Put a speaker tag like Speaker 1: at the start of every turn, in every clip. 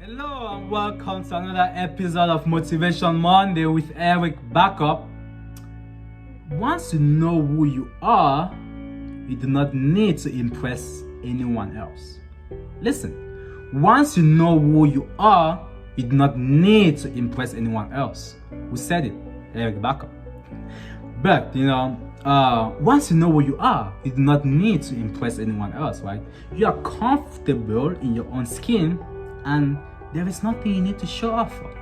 Speaker 1: Hello and welcome to another episode of Motivation Monday with Eric Backup. Once you know who you are, you do not need to impress anyone else. Listen, once you know who you are, you do not need to impress anyone else. Who said it? Eric Backup. But once you know who you are, you do not need to impress anyone else, right? You are comfortable in your own skin and there is nothing you need to show off for,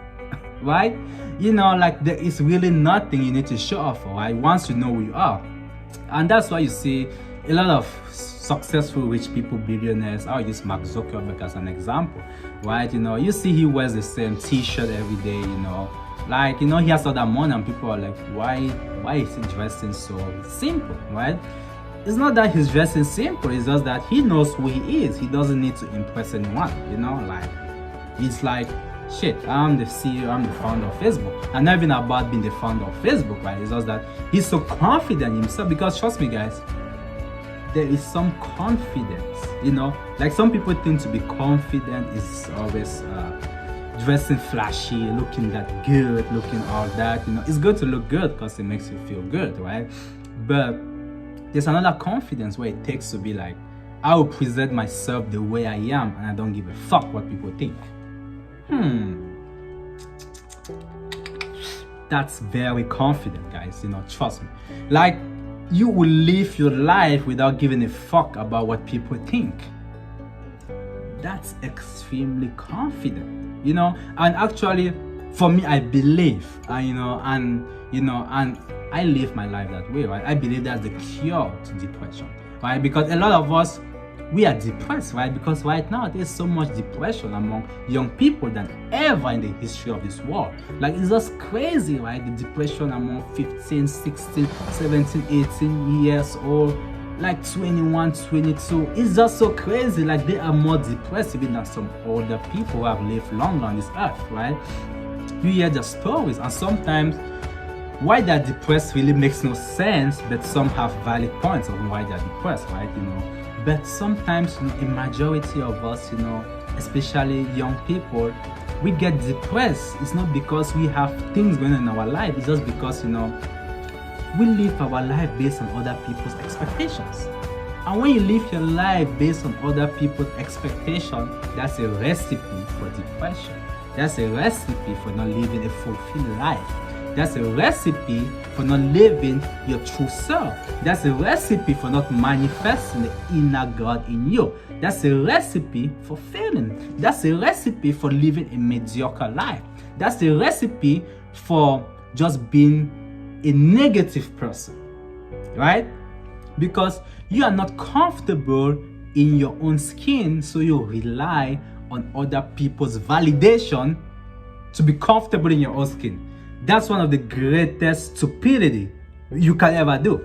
Speaker 1: right? There is really nothing you need to show off for, right? Once you know who you are. And that's why you see a lot of successful rich people, billionaires. I'll use Mark Zuckerberg as an example, right? You see he wears the same t-shirt every day, he has all that money and people are like, why is he dressing so simple, right? It's not that he's dressing simple, it's just that he knows who he is. He doesn't need to impress anyone, It's like, shit, I'm the CEO, I'm the founder of Facebook. And not even about being the founder of Facebook, right? It's just that he's so confident in himself because trust me guys, there is some confidence, Like some people think to be confident is always dressing flashy, looking that good, looking all that, It's good to look good because it makes you feel good, right? But there's another confidence where it takes to be like, I will present myself the way I am and I don't give a fuck what people think. That's very confident, guys, trust me. Like, you will live your life without giving a fuck about what people think. That's extremely confident, and actually, for me, I believe, and I live my life that way, right? I believe that's the cure to depression, right? Because a lot of us, we are depressed, right? Because right now there's so much depression among young people than ever in the history of this world. Like, it's just crazy, right? The depression among 15, 16, 17, 18 years old, like 21, 22. It's just so crazy. Like, they are more depressed even than some older people who have lived longer on this earth, right? You hear their stories, and sometimes why they're depressed really makes no sense, but some have valid points on why they're depressed, right? But sometimes, a majority of us, especially young people, we get depressed. It's not because we have things going on in our life. It's just because, we live our life based on other people's expectations. And when you live your life based on other people's expectations, that's a recipe for depression. That's a recipe for not living a fulfilled life. That's a recipe for not living your true self. That's a recipe for not manifesting the inner God in you. That's a recipe for failing. That's a recipe for living a mediocre life. That's a recipe for just being a negative person, right? Because you are not comfortable in your own skin, so you rely on other people's validation to be comfortable in your own skin. That's one of the greatest stupidity you can ever do.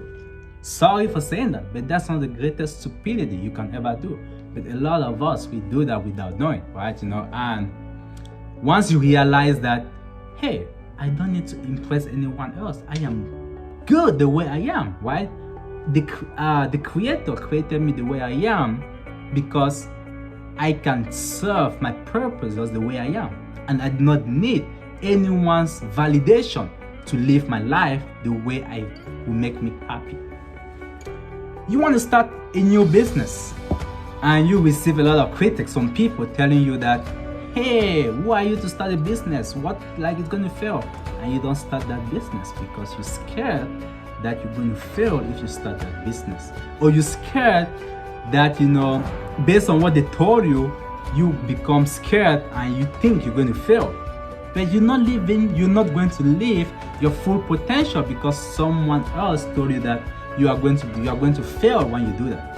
Speaker 1: Sorry for saying that, but that's one of the greatest stupidity you can ever do. But a lot of us, we do that without knowing, right? And once you realize that, hey, I don't need to impress anyone else. I am good the way I am, right? The Creator created me the way I am because I can serve my purpose just the way I am. And I do not need anyone's validation to live my life the way I will make me happy. You want to start a new business and you receive a lot of critics from people telling you that, hey, who are you to start a business? What, it's going to fail? And you don't start that business because you're scared that you're going to fail if you start that business. Or you're scared that, based on what they told you, you become scared and you think you're going to fail. But you're not going to live your full potential because someone else told you that you are going to fail when you do that.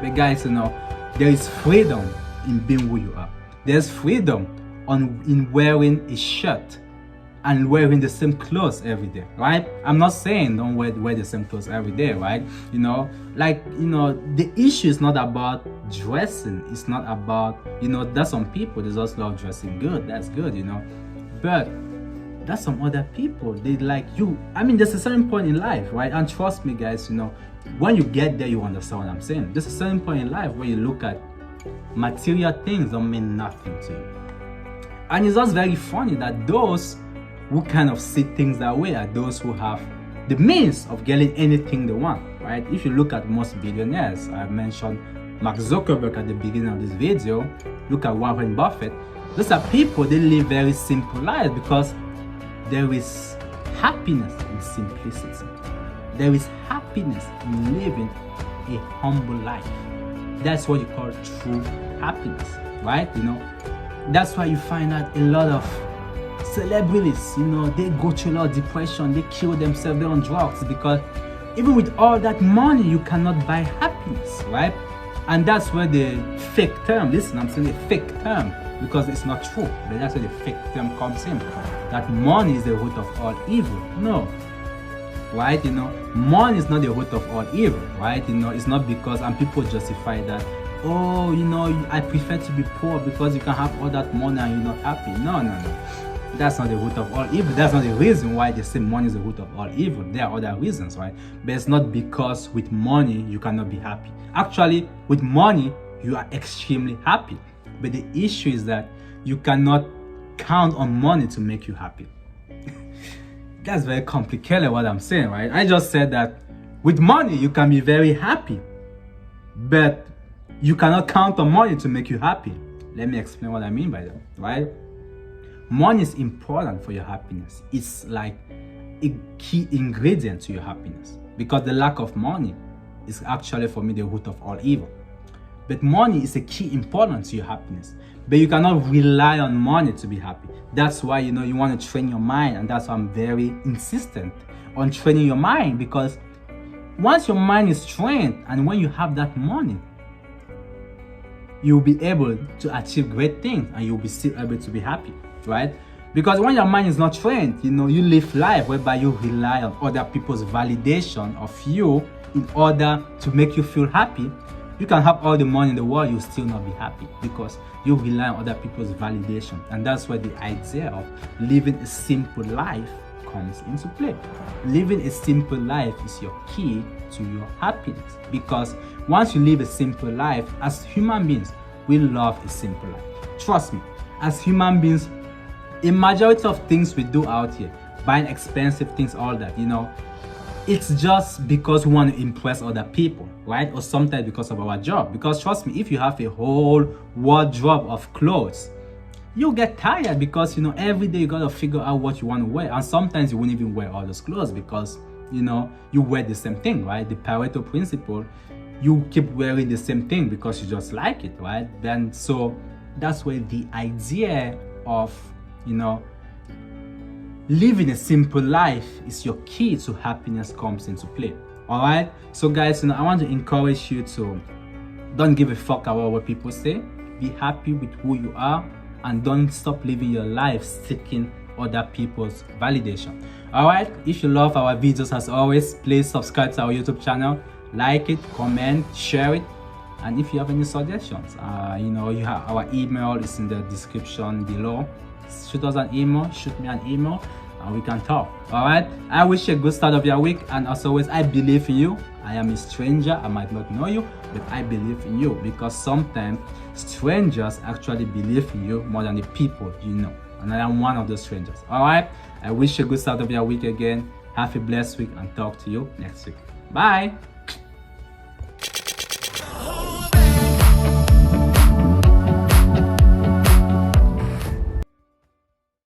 Speaker 1: But guys, there is freedom in being who you are. There's freedom in wearing a shirt and wearing the same clothes every day, right? I'm not saying don't wear the same clothes every day, right? The issue is not about dressing. It's not about, there's some people, they just love dressing good. That's good, But there's some other people, they like you. There's a certain point in life, right? And trust me, guys, when you get there, you understand what I'm saying. There's a certain point in life where you look at material things don't mean nothing to you. And it's just very funny that those who kind of see things that way are those who have the means of getting anything they want, right? If you look at most billionaires, I mentioned Mark Zuckerberg at the beginning of this video, look at Warren Buffett. Those are people, they live very simple lives because there is happiness in simplicity. There is happiness in living a humble life. That's what you call true happiness, right? That's why you find out a lot of celebrities, they go through a lot of depression, they kill themselves, they're on drugs, because even with all that money, you cannot buy happiness, right? And that's where the fake term, listen, I'm saying a fake term because it's not true, but that's where the fake term comes in, that money is the root of all evil. No, right? Money is not the root of all evil, right? It's not because, and people justify that, I prefer to be poor because you can have all that money and you're not happy. No. That's not the root of all evil. That's not the reason why they say money is the root of all evil. There are other reasons, right? But it's not because with money you cannot be happy. Actually, with money, you are extremely happy. But the issue is that you cannot count on money to make you happy. That's very complicated what I'm saying, right? I just said that with money you can be very happy, but you cannot count on money to make you happy. Let me explain what I mean by that, right? Money is important for your happiness. It's like a key ingredient to your happiness, because the lack of money is actually, for me, the root of all evil. But money is a key important to your happiness, but you cannot rely on money to be happy. That's why you want to train your mind, and that's why I'm very insistent on training your mind, because once your mind is trained and when you have that money, you'll be able to achieve great things and you'll be still able to be happy, right? Because when your mind is not trained, you live life whereby you rely on other people's validation of you in order to make you feel happy. You can have all the money in the world, you'll still not be happy because you rely on other people's validation. And that's where the idea of living a simple life comes into play. Living a simple life is your key to your happiness, because once you live a simple life, as human beings, we love a simple life. Trust me, as human beings, a majority of things we do out here, buying expensive things, all that, it's just because we want to impress other people, right? Or sometimes because of our job. Because trust me, if you have a whole wardrobe of clothes, you get tired because every day you gotta figure out what you want to wear, and sometimes you won't even wear all those clothes because you wear the same thing, right? The Pareto principle, you keep wearing the same thing because you just like it, right? Then so that's where the idea of living a simple life is your key to happiness comes into play. All right, so guys, I want to encourage you to don't give a fuck about what people say. Be happy with who you are, and don't stop living your life seeking other people's validation. All right, if you love our videos, as always, please subscribe to our YouTube channel, like it, comment, share it. And if you have any suggestions, you have our email is in the description below. Shoot us an email, shoot me an email, and we can talk. All right, I wish you a good start of your week, and as always, I believe in you. I am a stranger, I might not know you, but I believe in you, because sometimes strangers actually believe in you more than the people you know, and I am one of those strangers. All right, I wish you a good start of your week again. Have a blessed week, and talk to you next week. Bye.